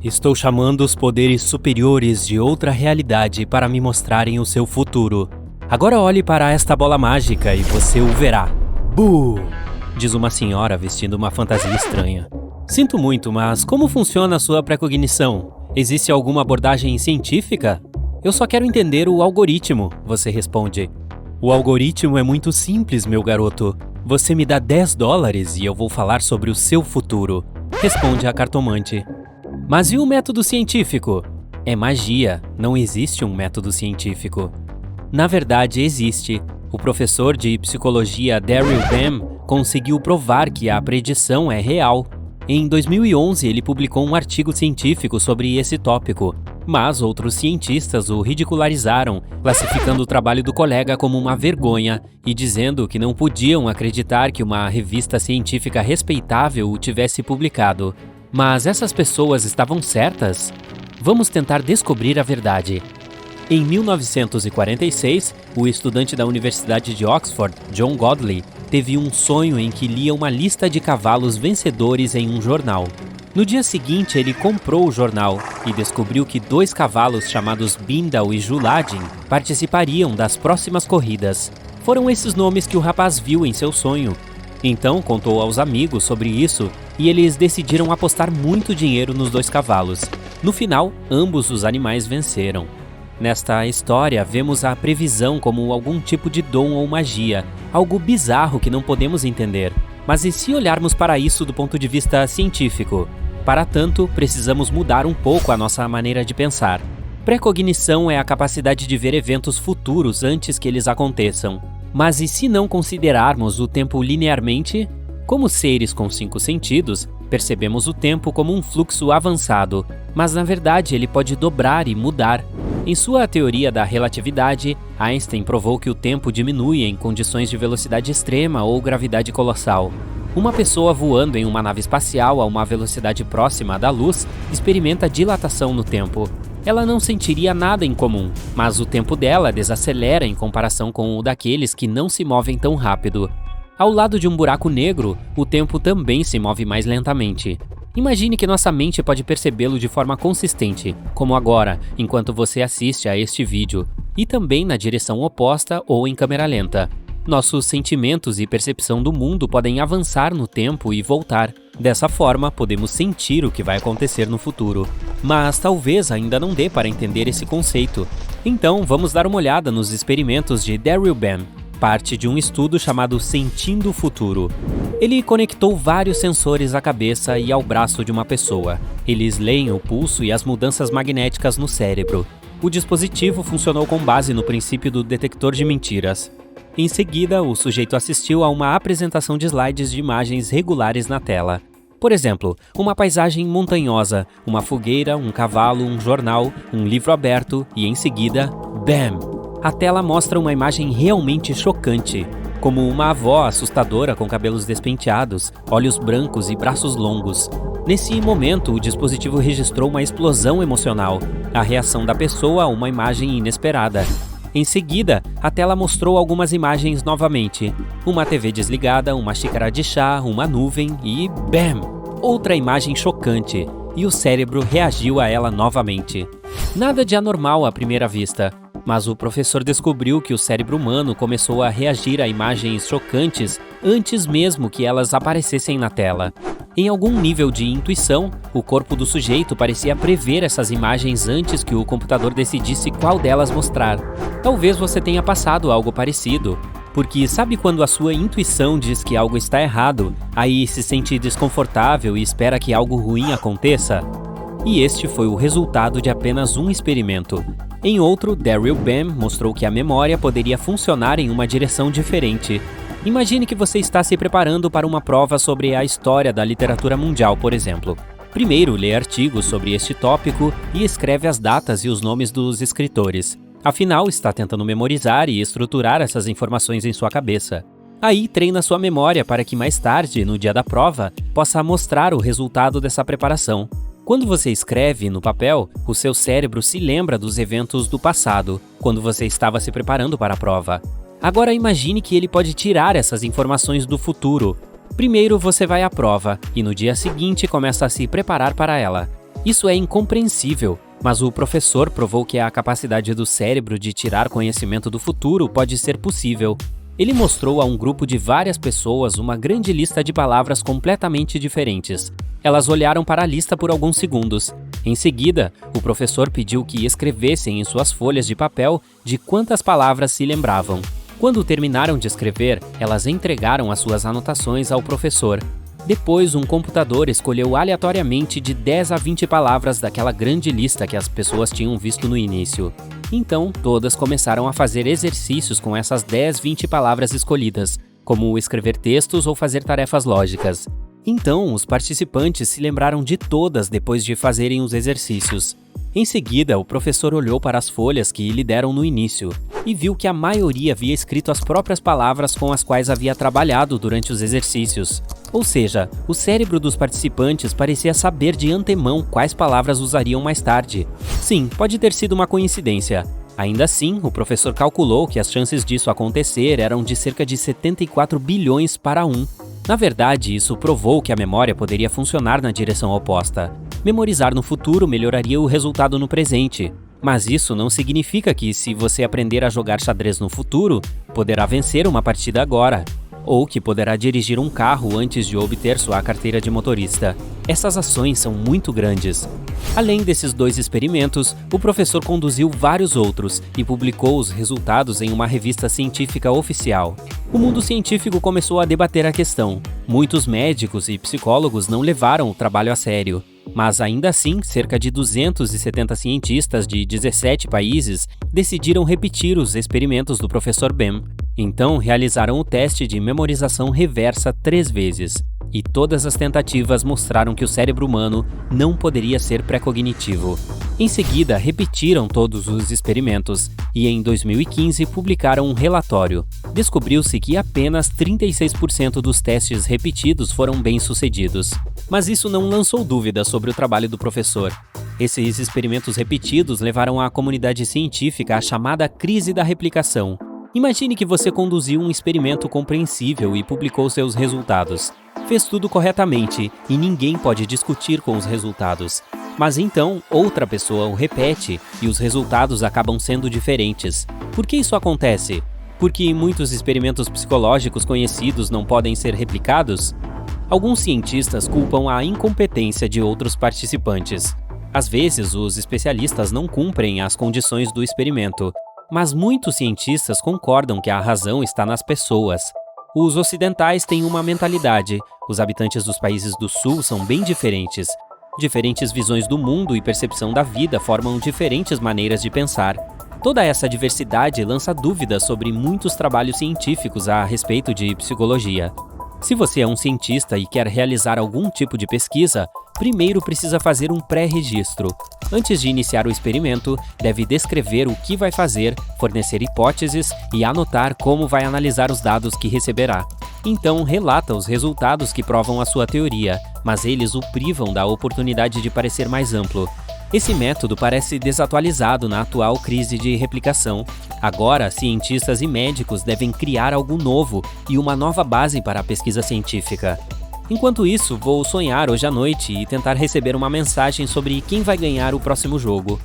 Estou chamando os poderes superiores de outra realidade para me mostrarem o seu futuro. Agora olhe para esta bola mágica e você o verá. Buh! Diz uma senhora vestindo uma fantasia estranha. Sinto muito, mas como funciona a sua precognição? Existe alguma abordagem científica? Eu só quero entender o algoritmo, você responde. O algoritmo é muito simples, meu garoto. Você me dá $10 e eu vou falar sobre o seu futuro, responde a cartomante. Mas e o método científico? É magia, não existe um método científico. Na verdade, existe. O professor de psicologia Daryl Bem conseguiu provar que a predição é real. Em 2011, ele publicou um artigo científico sobre esse tópico, mas outros cientistas o ridicularizaram, classificando o trabalho do colega como uma vergonha e dizendo que não podiam acreditar que uma revista científica respeitável o tivesse publicado. Mas essas pessoas estavam certas? Vamos tentar descobrir a verdade. Em 1946, o estudante da Universidade de Oxford, John Godley, teve um sonho em que lia uma lista de cavalos vencedores em um jornal. No dia seguinte, ele comprou o jornal e descobriu que 2 cavalos chamados Bindal e Juladin participariam das próximas corridas. Foram esses nomes que o rapaz viu em seu sonho. Então contou aos amigos sobre isso e eles decidiram apostar muito dinheiro nos 2 cavalos. No final, ambos os animais venceram. Nesta história, vemos a previsão como algum tipo de dom ou magia, algo bizarro que não podemos entender. Mas e se olharmos para isso do ponto de vista científico? Para tanto, precisamos mudar um pouco a nossa maneira de pensar. Precognição é a capacidade de ver eventos futuros antes que eles aconteçam. Mas e se não considerarmos o tempo linearmente? Como seres com 5 sentidos, percebemos o tempo como um fluxo avançado, mas na verdade ele pode dobrar e mudar. Em sua teoria da relatividade, Einstein provou que o tempo diminui em condições de velocidade extrema ou gravidade colossal. Uma pessoa voando em uma nave espacial a uma velocidade próxima da luz experimenta dilatação no tempo. Ela não sentiria nada em comum, mas o tempo dela desacelera em comparação com o daqueles que não se movem tão rápido. Ao lado de um buraco negro, o tempo também se move mais lentamente. Imagine que nossa mente pode percebê-lo de forma consistente, como agora, enquanto você assiste a este vídeo, e também na direção oposta ou em câmera lenta. Nossos sentimentos e percepção do mundo podem avançar no tempo e voltar. Dessa forma, podemos sentir o que vai acontecer no futuro. Mas talvez ainda não dê para entender esse conceito. Então, vamos dar uma olhada nos experimentos de Daryl Bem, parte de um estudo chamado Sentindo o Futuro. Ele conectou vários sensores à cabeça e ao braço de uma pessoa. Eles leem o pulso e as mudanças magnéticas no cérebro. O dispositivo funcionou com base no princípio do detector de mentiras. Em seguida, o sujeito assistiu a uma apresentação de slides de imagens regulares na tela. Por exemplo, uma paisagem montanhosa, uma fogueira, um cavalo, um jornal, um livro aberto e, em seguida, BAM! A tela mostra uma imagem realmente chocante, como uma avó assustadora com cabelos despenteados, olhos brancos e braços longos. Nesse momento, o dispositivo registrou uma explosão emocional, a reação da pessoa a uma imagem inesperada. Em seguida, a tela mostrou algumas imagens novamente. Uma TV desligada, uma xícara de chá, uma nuvem e BAM! Outra imagem chocante, e o cérebro reagiu a ela novamente. Nada de anormal à primeira vista. Mas o professor descobriu que o cérebro humano começou a reagir a imagens chocantes antes mesmo que elas aparecessem na tela. Em algum nível de intuição, o corpo do sujeito parecia prever essas imagens antes que o computador decidisse qual delas mostrar. Talvez você tenha passado algo parecido, porque sabe quando a sua intuição diz que algo está errado, aí se sente desconfortável e espera que algo ruim aconteça? E este foi o resultado de apenas um experimento. Em outro, Daryl Bem mostrou que a memória poderia funcionar em uma direção diferente. Imagine que você está se preparando para uma prova sobre a história da literatura mundial, por exemplo. Primeiro, lê artigos sobre este tópico e escreve as datas e os nomes dos escritores. Afinal, está tentando memorizar e estruturar essas informações em sua cabeça. Aí, treina sua memória para que mais tarde, no dia da prova, possa mostrar o resultado dessa preparação. Quando você escreve no papel, o seu cérebro se lembra dos eventos do passado, quando você estava se preparando para a prova. Agora imagine que ele pode tirar essas informações do futuro. Primeiro você vai à prova, e no dia seguinte começa a se preparar para ela. Isso é incompreensível, mas o professor provou que a capacidade do cérebro de tirar conhecimento do futuro pode ser possível. Ele mostrou a um grupo de várias pessoas uma grande lista de palavras completamente diferentes. Elas olharam para a lista por alguns segundos. Em seguida, o professor pediu que escrevessem em suas folhas de papel de quantas palavras se lembravam. Quando terminaram de escrever, elas entregaram as suas anotações ao professor. Depois, um computador escolheu aleatoriamente de 10 a 20 palavras daquela grande lista que as pessoas tinham visto no início. Então, todas começaram a fazer exercícios com essas 10, 20 palavras escolhidas, como escrever textos ou fazer tarefas lógicas. Então, os participantes se lembraram de todas depois de fazerem os exercícios. Em seguida, o professor olhou para as folhas que lhe deram no início e viu que a maioria havia escrito as próprias palavras com as quais havia trabalhado durante os exercícios. Ou seja, o cérebro dos participantes parecia saber de antemão quais palavras usariam mais tarde. Sim, pode ter sido uma coincidência. Ainda assim, o professor calculou que as chances disso acontecer eram de cerca de 74 bilhões para 1. Na verdade, isso provou que a memória poderia funcionar na direção oposta. Memorizar no futuro melhoraria o resultado no presente. Mas isso não significa que, se você aprender a jogar xadrez no futuro, poderá vencer uma partida agora. Ou que poderá dirigir um carro antes de obter sua carteira de motorista. Essas ações são muito grandes. Além desses 2 experimentos, o professor conduziu vários outros e publicou os resultados em uma revista científica oficial. O mundo científico começou a debater a questão. Muitos médicos e psicólogos não levaram o trabalho a sério. Mas ainda assim, cerca de 270 cientistas de 17 países decidiram repetir os experimentos do professor Bem. Então, realizaram o teste de memorização reversa 3 vezes. E todas as tentativas mostraram que o cérebro humano não poderia ser pré-cognitivo. Em seguida, repetiram todos os experimentos e, em 2015, publicaram um relatório. Descobriu-se que apenas 36% dos testes repetidos foram bem-sucedidos. Mas isso não lançou dúvidas sobre o trabalho do professor. Esses experimentos repetidos levaram a comunidade científica à chamada crise da replicação. Imagine que você conduziu um experimento compreensível e publicou seus resultados. Fez tudo corretamente e ninguém pode discutir com os resultados. Mas então, outra pessoa o repete e os resultados acabam sendo diferentes. Por que isso acontece? Porque muitos experimentos psicológicos conhecidos não podem ser replicados? Alguns cientistas culpam a incompetência de outros participantes. Às vezes, os especialistas não cumprem as condições do experimento, mas muitos cientistas concordam que a razão está nas pessoas. Os ocidentais têm uma mentalidade, os habitantes dos países do sul são bem diferentes. Diferentes visões do mundo e percepção da vida formam diferentes maneiras de pensar. Toda essa diversidade lança dúvidas sobre muitos trabalhos científicos a respeito de psicologia. Se você é um cientista e quer realizar algum tipo de pesquisa, primeiro precisa fazer um pré-registro. Antes de iniciar o experimento, deve descrever o que vai fazer, fornecer hipóteses e anotar como vai analisar os dados que receberá. Então, relata os resultados que provam a sua teoria, mas eles o privam da oportunidade de parecer mais amplo. Esse método parece desatualizado na atual crise de replicação. Agora, cientistas e médicos devem criar algo novo e uma nova base para a pesquisa científica. Enquanto isso, vou sonhar hoje à noite e tentar receber uma mensagem sobre quem vai ganhar o próximo jogo.